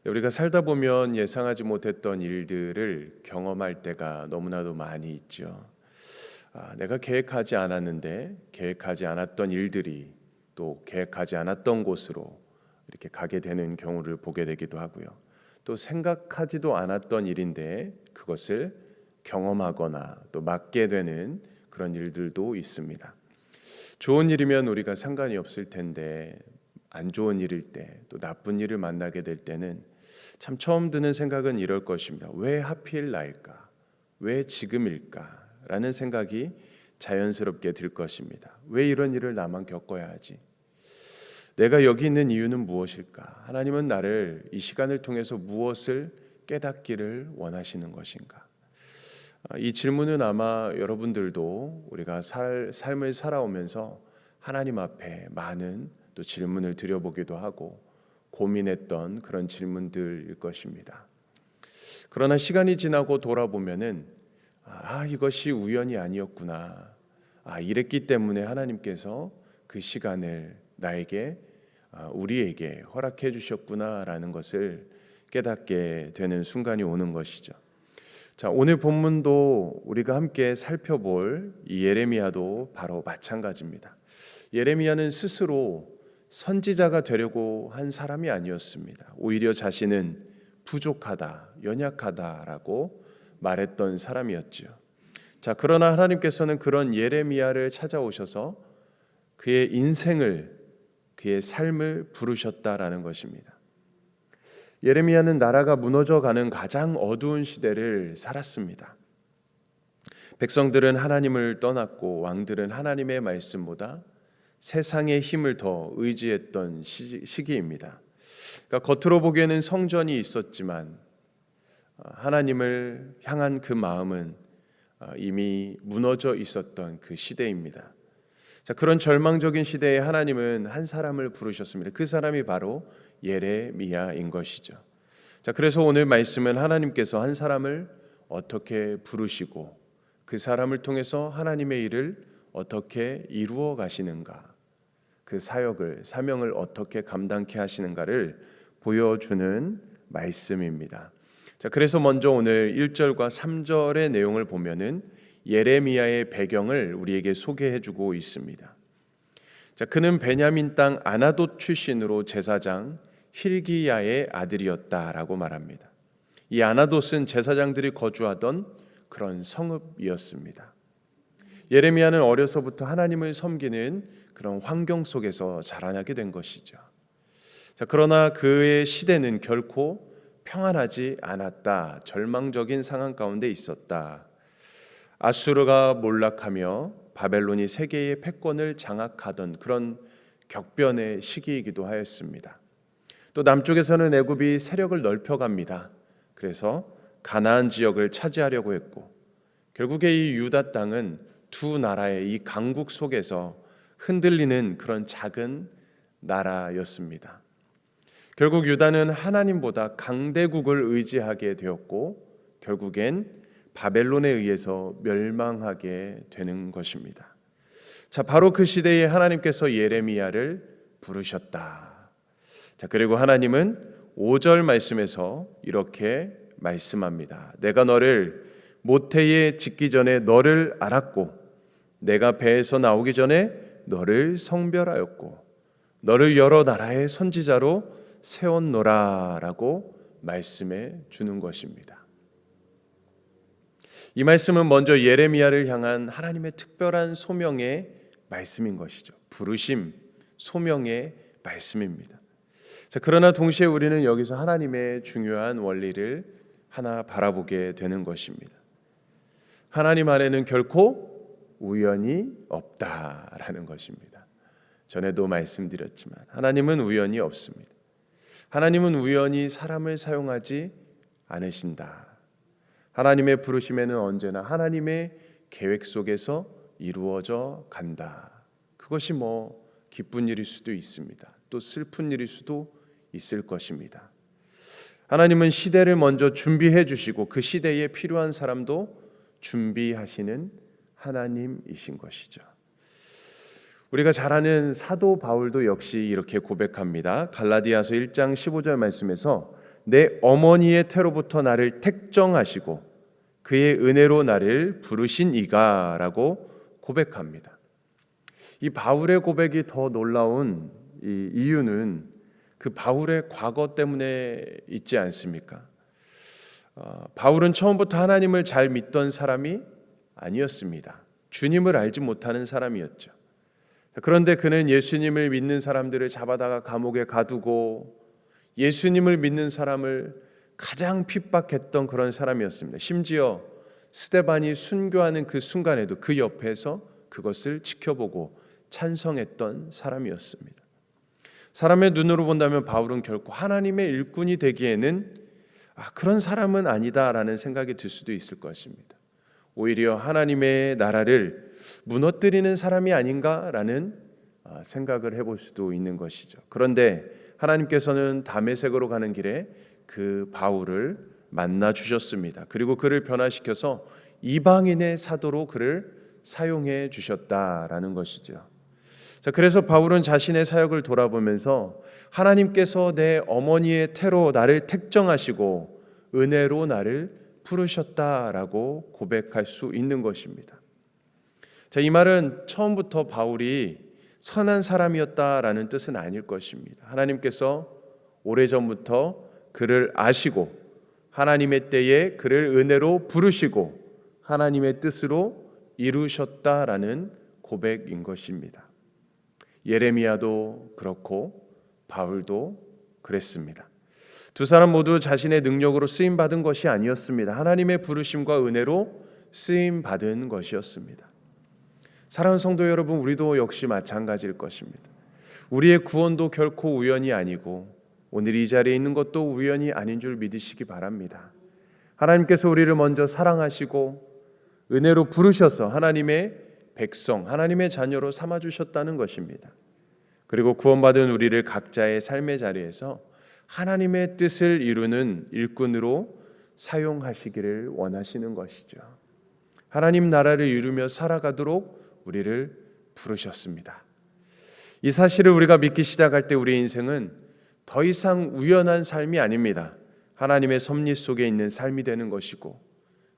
우리가 살다 보면 예상하지 못했던 일들을 경험할 때가 너무나도 많이 있죠. 내가 계획하지 않았는데 계획하지 않았던 일들이 또 계획하지 않았던 곳으로 이렇게 가게 되는 경우를 보게 되기도 하고요. 또 생각하지도 않았던 일인데 그것을 경험하거나 또 맡게 되는 그런 일들도 있습니다. 좋은 일이면 우리가 상관이 없을 텐데 안 좋은 일일 때, 또 나쁜 일을 만나게 될 때는 참 처음 드는 생각은 이럴 것입니다. 왜 하필 나일까? 왜 지금일까? 라는 생각이 자연스럽게 들 것입니다. 왜 이런 일을 나만 겪어야 하지? 내가 여기 있는 이유는 무엇일까? 하나님은 나를 이 시간을 통해서 무엇을 깨닫기를 원하시는 것인가? 이 질문은 아마 여러분들도 우리가 삶을 살아오면서 하나님 앞에 많은 또 질문을 드려보기도 하고 고민했던 그런 질문들일 것입니다. 그러나 시간이 지나고 돌아보면은 이것이 우연이 아니었구나. 이랬기 때문에 하나님께서 그 시간을 나에게 우리에게 허락해 주셨구나라는 것을 깨닫게 되는 순간이 오는 것이죠. 자, 오늘 본문도 우리가 함께 살펴볼 이 예레미야도 바로 마찬가지입니다. 예레미야는 스스로 선지자가 되려고 한 사람이 아니었습니다. 오히려 자신은 부족하다, 연약하다라고 말했던 사람이었죠. 자, 그러나 하나님께서는 그런 예레미야를 찾아오셔서 그의 인생을, 그의 삶을 부르셨다라는 것입니다. 예레미야는 나라가 무너져가는 가장 어두운 시대를 살았습니다. 백성들은 하나님을 떠났고 왕들은 하나님의 말씀보다 세상의 힘을 더 의지했던 시기입니다. 그러니까 겉으로 보기에는 성전이 있었지만 하나님을 향한 그 마음은 이미 무너져 있었던 그 시대입니다. 자, 그런 절망적인 시대에 하나님은 한 사람을 부르셨습니다. 그 사람이 바로 예레미야인 것이죠. 자, 그래서 오늘 말씀은 하나님께서 한 사람을 어떻게 부르시고 그 사람을 통해서 하나님의 일을 어떻게 이루어 가시는가, 그 사명을 어떻게 감당케 하시는가를 보여주는 말씀입니다. 자, 그래서 먼저 오늘 1절과 3절의 내용을 보면은 예레미야의 배경을 우리에게 소개해주고 있습니다. 자, 그는 베냐민 땅 아나돗 출신으로 제사장 힐기야의 아들이었다라고 말합니다. 이 아나돗은 제사장들이 거주하던 그런 성읍이었습니다. 예레미야는 어려서부터 하나님을 섬기는 그런 환경 속에서 자라나게 된 것이죠. 자, 그러나 그의 시대는 결코 평안하지 않았다. 절망적인 상황 가운데 있었다. 아수르가 몰락하며 바벨론이 세계의 패권을 장악하던 그런 격변의 시기이기도 하였습니다. 또 남쪽에서는 애굽이 세력을 넓혀갑니다. 그래서 가나안 지역을 차지하려고 했고 결국에 이 유다 땅은 두 나라의 이 강국 속에서 흔들리는 그런 작은 나라였습니다. 결국 유다는 하나님보다 강대국을 의지하게 되었고 결국엔 바벨론에 의해서 멸망하게 되는 것입니다. 자, 바로 그 시대에 하나님께서 예레미야를 부르셨다. 자, 그리고 하나님은 5절 말씀에서 이렇게 말씀합니다. 내가 너를 모태에 짓기 전에 너를 알았고 내가 배에서 나오기 전에 너를 성별하였고 너를 여러 나라의 선지자로 세웠노라라고 말씀해 주는 것입니다. 이 말씀은 먼저 예레미야를 향한 하나님의 특별한 소명의 말씀인 것이죠. 부르심, 소명의 말씀입니다. 자, 그러나 동시에 우리는 여기서 하나님의 중요한 원리를 하나 바라보게 되는 것입니다. 하나님 안에는 결코 우연이 없다라는 것입니다. 전에도 말씀드렸지만 하나님은 우연이 없습니다. 하나님은 우연히 사람을 사용하지 않으신다. 하나님의 부르심에는 언제나 하나님의 계획 속에서 이루어져 간다. 그것이 기쁜 일일 수도 있습니다. 또 슬픈 일일 수도 있을 것입니다. 하나님은 시대를 먼저 준비해 주시고 그 시대에 필요한 사람도 준비하시는 하나님이신 것이죠. 우리가 잘 아는 사도 바울도 역시 이렇게 고백합니다. 갈라디아서 1장 15절 말씀에서 내 어머니의 태로부터 나를 택정하시고 그의 은혜로 나를 부르신 이가 라고 고백합니다. 이 바울의 고백이 더 놀라운 이 이유는 그 바울의 과거 때문에 있지 않습니까? 바울은 처음부터 하나님을 잘 믿던 사람이 아니었습니다. 주님을 알지 못하는 사람이었죠. 그런데 그는 예수님을 믿는 사람들을 잡아다가 감옥에 가두고 예수님을 믿는 사람을 가장 핍박했던 그런 사람이었습니다. 심지어 스데반이 순교하는 그 순간에도 그 옆에서 그것을 지켜보고 찬성했던 사람이었습니다. 사람의 눈으로 본다면 바울은 결코 하나님의 일꾼이 되기에는 그런 사람은 아니다라는 생각이 들 수도 있을 것입니다. 오히려 하나님의 나라를 무너뜨리는 사람이 아닌가라는 생각을 해볼 수도 있는 것이죠. 그런데 하나님께서는 다메섹으로 가는 길에 그 바울을 만나 주셨습니다. 그리고 그를 변화시켜서 이방인의 사도로 그를 사용해 주셨다라는 것이죠. 자, 그래서 바울은 자신의 사역을 돌아보면서 하나님께서 내 어머니의 태로 나를 택정하시고 은혜로 나를 부르셨다라고 고백할 수 있는 것입니다. 자, 이 말은 처음부터 바울이 선한 사람이었다라는 뜻은 아닐 것입니다. 하나님께서 오래전부터 그를 아시고 하나님의 때에 그를 은혜로 부르시고 하나님의 뜻으로 이루셨다라는 고백인 것입니다. 예레미야도 그렇고 바울도 그랬습니다. 두 사람 모두 자신의 능력으로 쓰임 받은 것이 아니었습니다. 하나님의 부르심과 은혜로 쓰임 받은 것이었습니다. 사랑하는 성도 여러분, 우리도 역시 마찬가지일 것입니다. 우리의 구원도 결코 우연이 아니고 오늘 이 자리에 있는 것도 우연이 아닌 줄 믿으시기 바랍니다. 하나님께서 우리를 먼저 사랑하시고 은혜로 부르셔서 하나님의 백성, 하나님의 자녀로 삼아주셨다는 것입니다. 그리고 구원받은 우리를 각자의 삶의 자리에서 하나님의 뜻을 이루는 일꾼으로 사용하시기를 원하시는 것이죠. 하나님 나라를 이루며 살아가도록 우리를 부르셨습니다. 이 사실을 우리가 믿기 시작할 때 우리 인생은 더 이상 우연한 삶이 아닙니다. 하나님의 섭리 속에 있는 삶이 되는 것이고,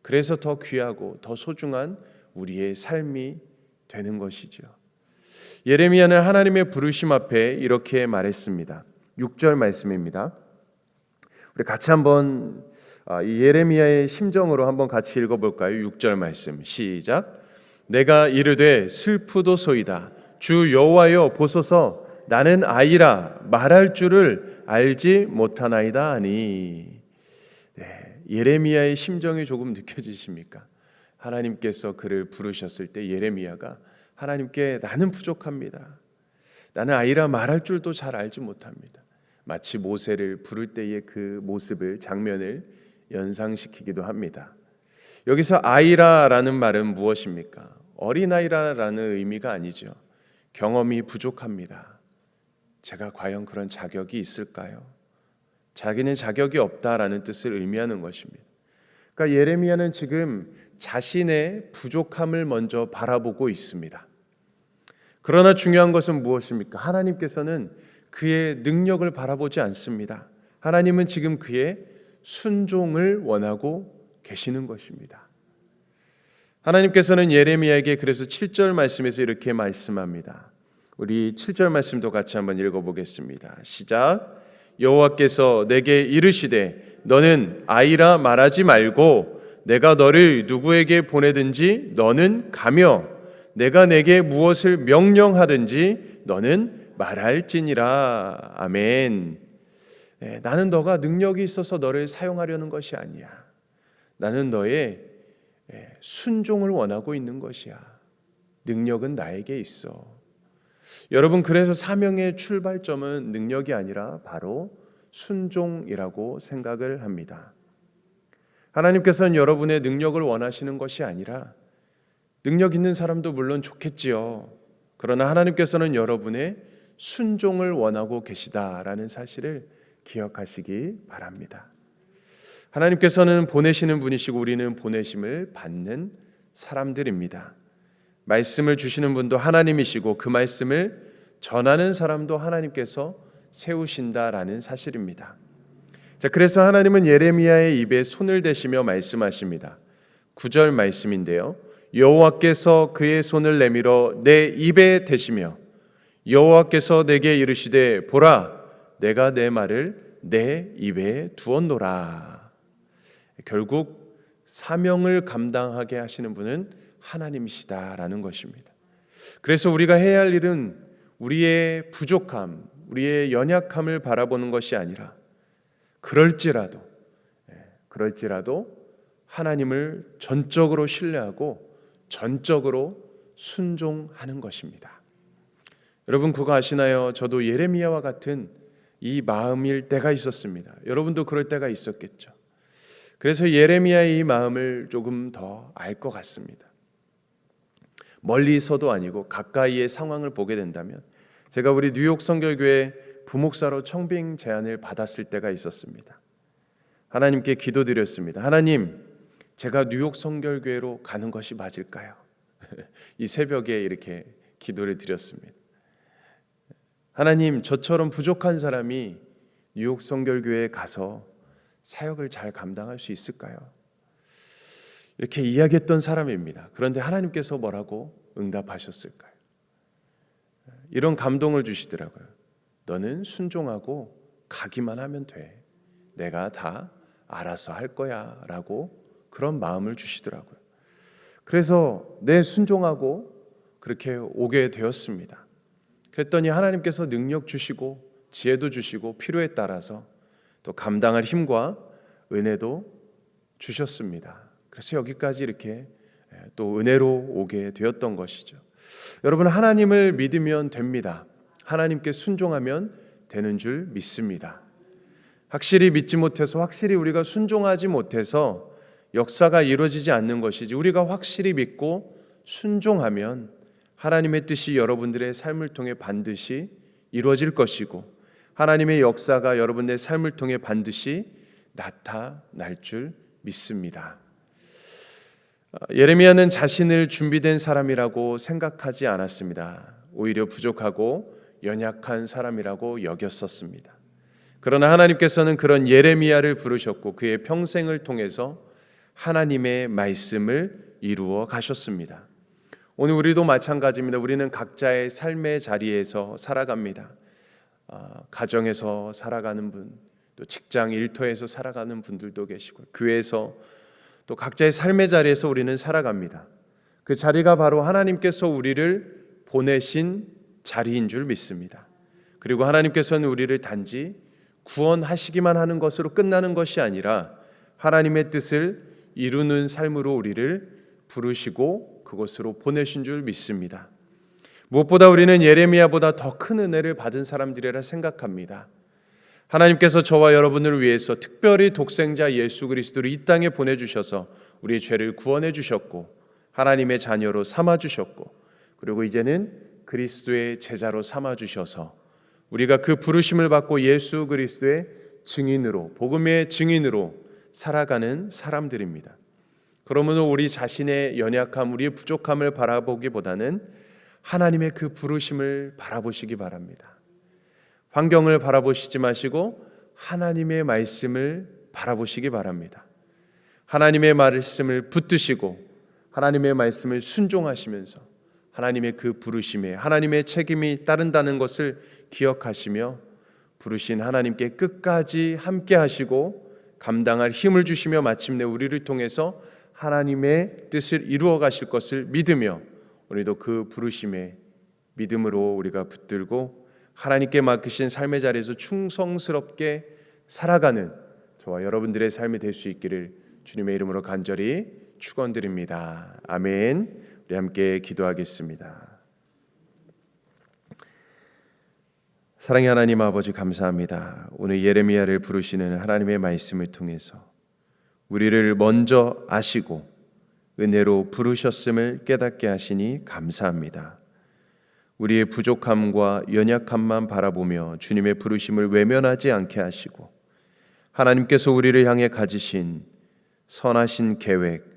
그래서 더 귀하고 더 소중한 우리의 삶이 되는 것이죠. 예레미야는 하나님의 부르심 앞에 이렇게 말했습니다. 6절 말씀입니다. 우리 같이 한번 이 예레미야의 심정으로 한번 같이 읽어볼까요? 6절 말씀 시작. 내가 이르되 슬프도소이다. 주 여호와여 보소서 나는 아이라 말할 줄을 알지 못하나이다 하니. 예레미야의 심정이 조금 느껴지십니까? 하나님께서 그를 부르셨을 때 예레미야가 하나님께 나는 부족합니다. 나는 아이라 말할 줄도 잘 알지 못합니다. 마치 모세를 부를 때의 그 모습을 장면을 연상시키기도 합니다. 여기서 아이라라는 말은 무엇입니까? 어린아이라는 의미가 아니죠. 경험이 부족합니다. 제가 과연 그런 자격이 있을까요? 자기는 자격이 없다라는 뜻을 의미하는 것입니다. 그러니까 예레미야는 지금 자신의 부족함을 먼저 바라보고 있습니다. 그러나 중요한 것은 무엇입니까? 하나님께서는 그의 능력을 바라보지 않습니다. 하나님은 지금 그의 순종을 원하고 계시는 것입니다. 하나님께서는 예레미야에게 그래서 7절 말씀에서 이렇게 말씀합니다. 우리 7절 말씀도 같이 한번 읽어보겠습니다. 시작. 여호와께서 내게 이르시되 너는 아이라 말하지 말고 내가 너를 누구에게 보내든지 너는 가며 내가 내게 무엇을 명령하든지 너는 말할지니라. 아멘. 나는 너가 능력이 있어서 너를 사용하려는 것이 아니야. 나는 너의 순종을 원하고 있는 것이야. 능력은 나에게 있어. 여러분, 그래서 사명의 출발점은 능력이 아니라 바로 순종이라고 생각을 합니다. 하나님께서는 여러분의 능력을 원하시는 것이 아니라, 능력 있는 사람도 물론 좋겠지요. 그러나 하나님께서는 여러분의 순종을 원하고 계시다라는 사실을 기억하시기 바랍니다. 하나님께서는 보내시는 분이시고 우리는 보내심을 받는 사람들입니다. 말씀을 주시는 분도 하나님이시고 그 말씀을 전하는 사람도 하나님께서 세우신다라는 사실입니다. 자, 그래서 하나님은 예레미야의 입에 손을 대시며 말씀하십니다. 9절 말씀인데요. 여호와께서 그의 손을 내밀어 내 입에 대시며 여호와께서 내게 이르시되 보라 내가 내 말을 내 입에 두었노라. 결국 사명을 감당하게 하시는 분은 하나님이시다라는 것입니다. 그래서 우리가 해야 할 일은 우리의 부족함, 우리의 연약함을 바라보는 것이 아니라 그럴지라도 하나님을 전적으로 신뢰하고 전적으로 순종하는 것입니다. 여러분 그거 아시나요? 저도 예레미야와 같은 이 마음일 때가 있었습니다. 여러분도 그럴 때가 있었겠죠. 그래서 예레미야의 이 마음을 조금 더 알 것 같습니다. 멀리서도 아니고 가까이의 상황을 보게 된다면 제가 우리 뉴욕 선교교회 부목사로 청빙 제안을 받았을 때가 있었습니다. 하나님께 기도드렸습니다. 하나님, 제가 뉴욕 선교교회로 가는 것이 맞을까요? 이 새벽에 이렇게 기도를 드렸습니다. 하나님, 저처럼 부족한 사람이 뉴욕 선교교회에 가서 사역을 잘 감당할 수 있을까요? 이렇게 이야기했던 사람입니다. 그런데 하나님께서 뭐라고 응답하셨을까요? 이런 감동을 주시더라고요. 너는 순종하고 가기만 하면 돼. 내가 다 알아서 할 거야 라고 그런 마음을 주시더라고요. 그래서 순종하고 그렇게 오게 되었습니다. 그랬더니 하나님께서 능력 주시고 지혜도 주시고 필요에 따라서 또 감당할 힘과 은혜도 주셨습니다. 그래서 여기까지 이렇게 또 은혜로 오게 되었던 것이죠. 여러분, 하나님을 믿으면 됩니다. 하나님께 순종하면 되는 줄 믿습니다. 확실히 믿지 못해서, 확실히 우리가 순종하지 못해서 역사가 이루어지지 않는 것이지, 우리가 확실히 믿고 순종하면 하나님의 뜻이 여러분들의 삶을 통해 반드시 이루어질 것이고 하나님의 역사가 여러분의 삶을 통해 반드시 나타날 줄 믿습니다. 예레미야는 자신을 준비된 사람이라고 생각하지 않았습니다. 오히려 부족하고 연약한 사람이라고 여겼었습니다. 그러나 하나님께서는 그런 예레미야를 부르셨고 그의 평생을 통해서 하나님의 말씀을 이루어 가셨습니다. 오늘 우리도 마찬가지입니다. 우리는 각자의 삶의 자리에서 살아갑니다. 가정에서 살아가는 분, 또 직장 일터에서 살아가는 분들도 계시고 교회에서 또 각자의 삶의 자리에서 우리는 살아갑니다. 그 자리가 바로 하나님께서 우리를 보내신 자리인 줄 믿습니다. 그리고 하나님께서는 우리를 단지 구원하시기만 하는 것으로 끝나는 것이 아니라 하나님의 뜻을 이루는 삶으로 우리를 부르시고 그곳으로 보내신 줄 믿습니다. 무엇보다 우리는 예레미야보다 더 큰 은혜를 받은 사람들이라 생각합니다. 하나님께서 저와 여러분을 위해서 특별히 독생자 예수 그리스도를 이 땅에 보내주셔서 우리의 죄를 구원해 주셨고 하나님의 자녀로 삼아주셨고 그리고 이제는 그리스도의 제자로 삼아주셔서 우리가 그 부르심을 받고 예수 그리스도의 증인으로, 복음의 증인으로 살아가는 사람들입니다. 그러므로 우리 자신의 연약함, 우리의 부족함을 바라보기보다는 하나님의 그 부르심을 바라보시기 바랍니다. 환경을 바라보시지 마시고 하나님의 말씀을 바라보시기 바랍니다. 하나님의 말씀을 붙드시고 하나님의 말씀을 순종하시면서 하나님의 그 부르심에 하나님의 책임이 따른다는 것을 기억하시며 부르신 하나님께 끝까지 함께 하시고 감당할 힘을 주시며 마침내 우리를 통해서 하나님의 뜻을 이루어 가실 것을 믿으며 우리도 그 부르심에 믿음으로 우리가 붙들고 하나님께 맡기신 삶의 자리에서 충성스럽게 살아가는 저와 여러분들의 삶이 될 수 있기를 주님의 이름으로 간절히 축원드립니다. 아멘. 우리 함께 기도하겠습니다. 사랑의 하나님 아버지 감사합니다. 오늘 예레미야를 부르시는 하나님의 말씀을 통해서 우리를 먼저 아시고 은혜로 부르셨음을 깨닫게 하시니 감사합니다. 우리의 부족함과 연약함만 바라보며 주님의 부르심을 외면하지 않게 하시고 하나님께서 우리를 향해 가지신 선하신 계획,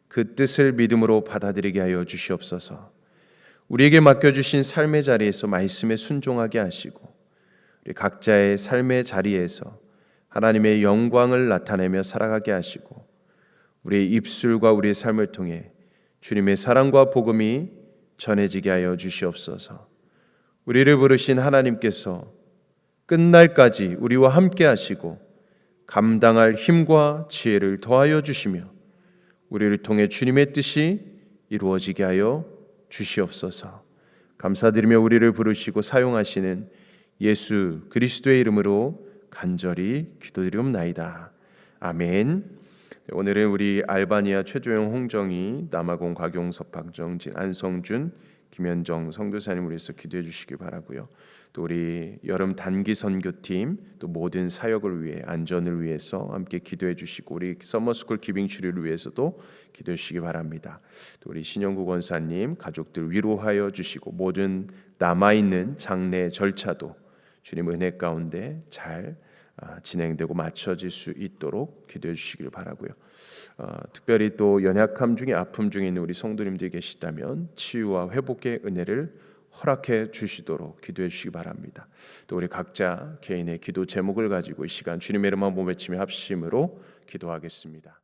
그 뜻을 믿음으로 받아들이게 하여 주시옵소서. 우리에게 맡겨주신 삶의 자리에서 말씀에 순종하게 하시고 우리 각자의 삶의 자리에서 하나님의 영광을 나타내며 살아가게 하시고 우리의 입술과 우리의 삶을 통해 주님의 사랑과 복음이 전해지게 하여 주시옵소서. 우리를 부르신 하나님께서 끝날까지 우리와 함께 하시고 감당할 힘과 지혜를 더하여 주시며 우리를 통해 주님의 뜻이 이루어지게 하여 주시옵소서. 감사드리며 우리를 부르시고 사용하시는 예수 그리스도의 이름으로 간절히 기도드리옵나이다. 아멘. 오늘은 우리 알바니아 최조영, 홍정희, 남아공, 곽용섭, 박정진, 안성준, 김현정 선교사님을 위해서 기도해 주시기 바라고요. 또 우리 여름 단기 선교팀 또 모든 사역을 위해 안전을 위해서 함께 기도해 주시고 우리 서머스쿨 기빙 추리를 위해서도 기도해 주시기 바랍니다. 또 우리 신영구 권사님 가족들 위로하여 주시고 모든 남아 있는 장례 절차도 주님 은혜 가운데 잘 진행되고 맞춰질 수 있도록 기도해 주시길 바라고요. 특별히 또 연약함 중에 아픔 중에 있는 우리 성도님들이 계시다면 치유와 회복의 은혜를 허락해 주시도록 기도해 주시기 바랍니다. 또 우리 각자 개인의 기도 제목을 가지고 이 시간 주님의 이름 한번 외치며 합심으로 기도하겠습니다.